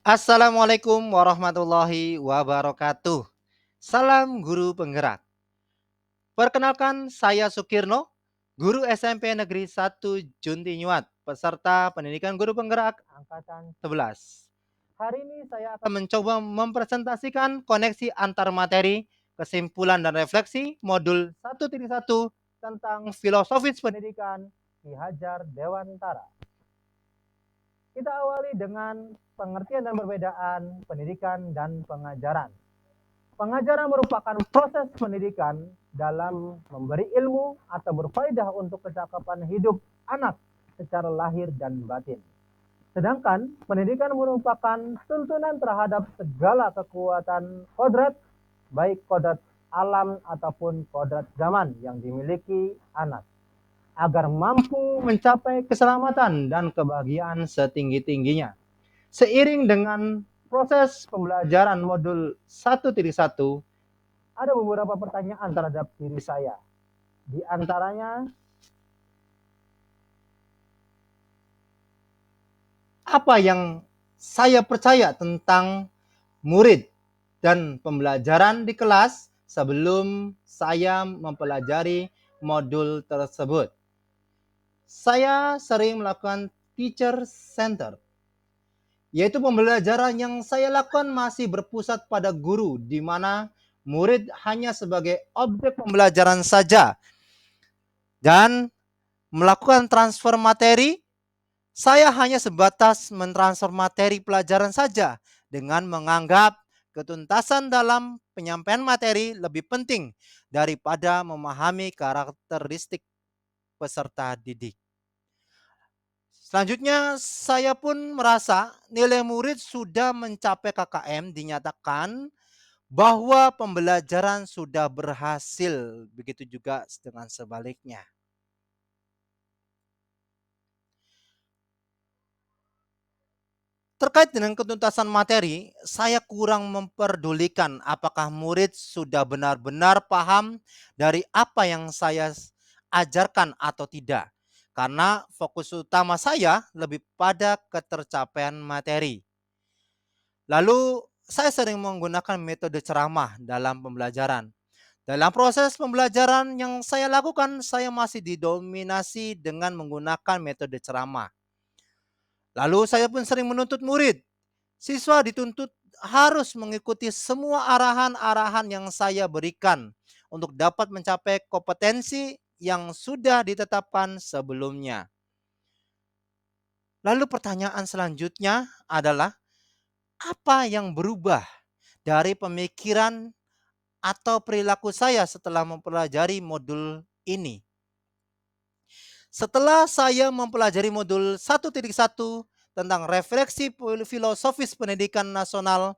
Assalamualaikum warahmatullahi wabarakatuh. Salam guru penggerak. Perkenalkan saya Sukirno, guru SMP Negeri 1 Junti Nyuat, peserta pendidikan guru penggerak angkatan 11. Hari ini saya akan mencoba mempresentasikan koneksi antar materi, kesimpulan dan refleksi modul 1.1 tentang filosofis pendidikan Ki Hajar Dewantara. Kita awali dengan pengertian dan perbedaan pendidikan dan pengajaran. Pengajaran merupakan proses pendidikan dalam memberi ilmu atau berfaedah untuk kecakapan hidup anak secara lahir dan batin. Sedangkan pendidikan merupakan tuntunan terhadap segala kekuatan kodrat, baik kodrat alam ataupun kodrat zaman yang dimiliki anak, agar mampu mencapai keselamatan dan kebahagiaan setinggi-tingginya. Seiring dengan proses pembelajaran modul 1.1, ada beberapa pertanyaan terhadap diri saya. Di antaranya, apa yang saya percaya tentang murid dan pembelajaran di kelas sebelum saya mempelajari modul tersebut? Saya sering melakukan teacher center, yaitu pembelajaran yang saya lakukan masih berpusat pada guru, di mana murid hanya sebagai objek pembelajaran saja dan melakukan transfer materi. Saya hanya sebatas mentransfer materi pelajaran saja dengan menganggap ketuntasan dalam penyampaian materi lebih penting daripada memahami karakteristik peserta didik. Selanjutnya, saya pun merasa nilai murid sudah mencapai KKM dinyatakan bahwa pembelajaran sudah berhasil. Begitu juga dengan sebaliknya. Terkait dengan ketuntasan materi, saya kurang memperdulikan apakah murid sudah benar-benar paham dari apa yang saya ajarkan atau tidak. Karena fokus utama saya lebih pada ketercapaian materi. Lalu, saya sering menggunakan metode ceramah dalam pembelajaran. Dalam proses pembelajaran yang saya lakukan, saya masih didominasi dengan menggunakan metode ceramah. Lalu saya pun sering menuntut murid. Siswa dituntut harus mengikuti semua arahan-arahan yang saya berikan untuk dapat mencapai kompetensi yang sudah ditetapkan sebelumnya. Lalu pertanyaan selanjutnya adalah, apa yang berubah dari pemikiran atau perilaku saya setelah mempelajari modul ini? Setelah saya mempelajari modul 1.1 tentang refleksi filosofis pendidikan nasional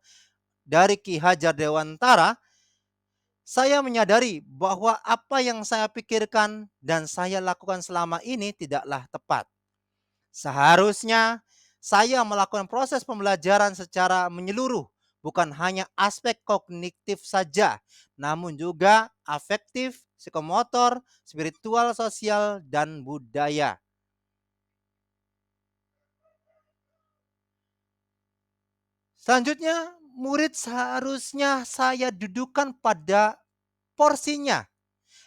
dari Ki Hajar Dewantara, saya menyadari bahwa apa yang saya pikirkan dan saya lakukan selama ini tidaklah tepat. Seharusnya saya melakukan proses pembelajaran secara menyeluruh, bukan hanya aspek kognitif saja, namun juga afektif, psikomotor, spiritual, sosial, dan budaya. Selanjutnya, murid seharusnya saya dudukan pada porsinya,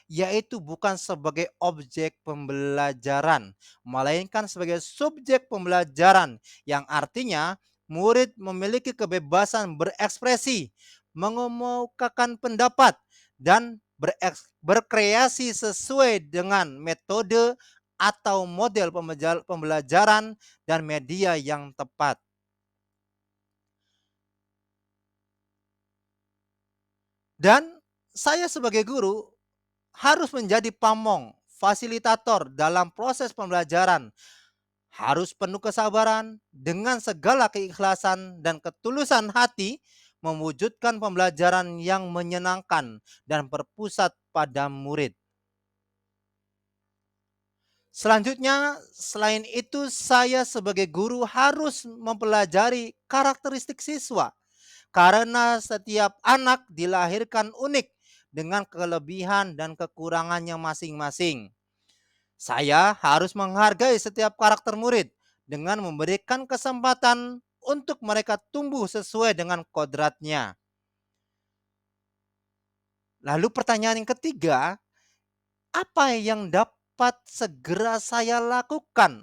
yaitu bukan sebagai objek pembelajaran, melainkan sebagai subjek pembelajaran, yang artinya murid memiliki kebebasan berekspresi, mengemukakan pendapat, dan berkreasi sesuai dengan metode atau model pembelajaran dan media yang tepat. Dan saya sebagai guru harus menjadi pamong, fasilitator dalam proses pembelajaran. Harus penuh kesabaran dengan segala keikhlasan dan ketulusan hati, mewujudkan pembelajaran yang menyenangkan dan berpusat pada murid. Selanjutnya, selain itu saya sebagai guru harus mempelajari karakteristik siswa, karena setiap anak dilahirkan unik dengan kelebihan dan kekurangannya masing-masing. Saya harus menghargai setiap karakter murid dengan memberikan kesempatan untuk mereka tumbuh sesuai dengan kodratnya. Lalu pertanyaan yang ketiga, apa yang dapat segera saya lakukan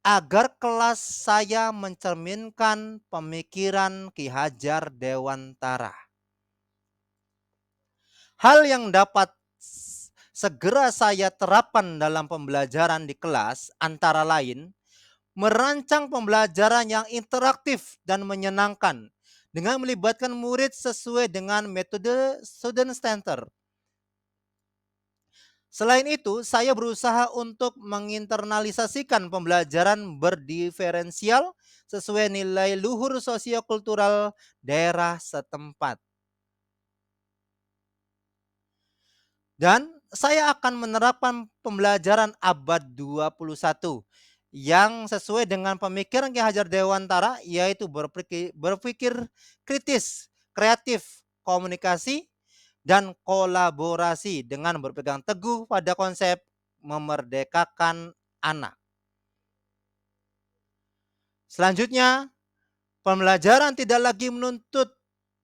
agar kelas saya mencerminkan pemikiran Ki Hajar Dewantara? Hal yang dapat segera saya terapkan dalam pembelajaran di kelas antara lain merancang pembelajaran yang interaktif dan menyenangkan dengan melibatkan murid sesuai dengan metode student center. Selain itu, saya berusaha untuk menginternalisasikan pembelajaran berdiferensial sesuai nilai luhur sosiokultural daerah setempat. Dan saya akan menerapkan pembelajaran abad 21 yang sesuai dengan pemikiran Ki Hajar Dewantara, yaitu berpikir kritis, kreatif, komunikasi, dan kolaborasi dengan berpegang teguh pada konsep memerdekakan anak. Selanjutnya, pembelajaran tidak lagi menuntut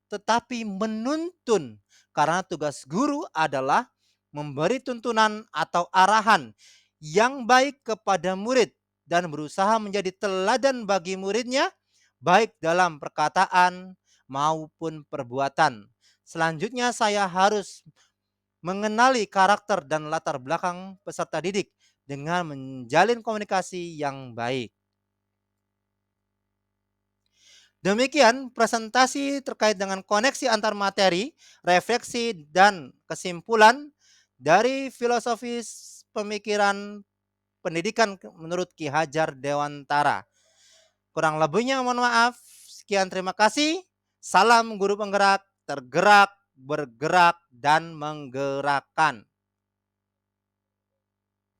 tetapi menuntun, karena tugas guru adalah memberi tuntunan atau arahan yang baik kepada murid dan berusaha menjadi teladan bagi muridnya, baik dalam perkataan maupun perbuatan. Selanjutnya, saya harus mengenali karakter dan latar belakang peserta didik dengan menjalin komunikasi yang baik. Demikian presentasi terkait dengan koneksi antar materi, refleksi, dan kesimpulan dari filosofis pemikiran pendidikan menurut Ki Hajar Dewantara. Kurang lebihnya mohon maaf. Sekian, terima kasih. Salam guru penggerak, tergerak, bergerak, dan menggerakkan.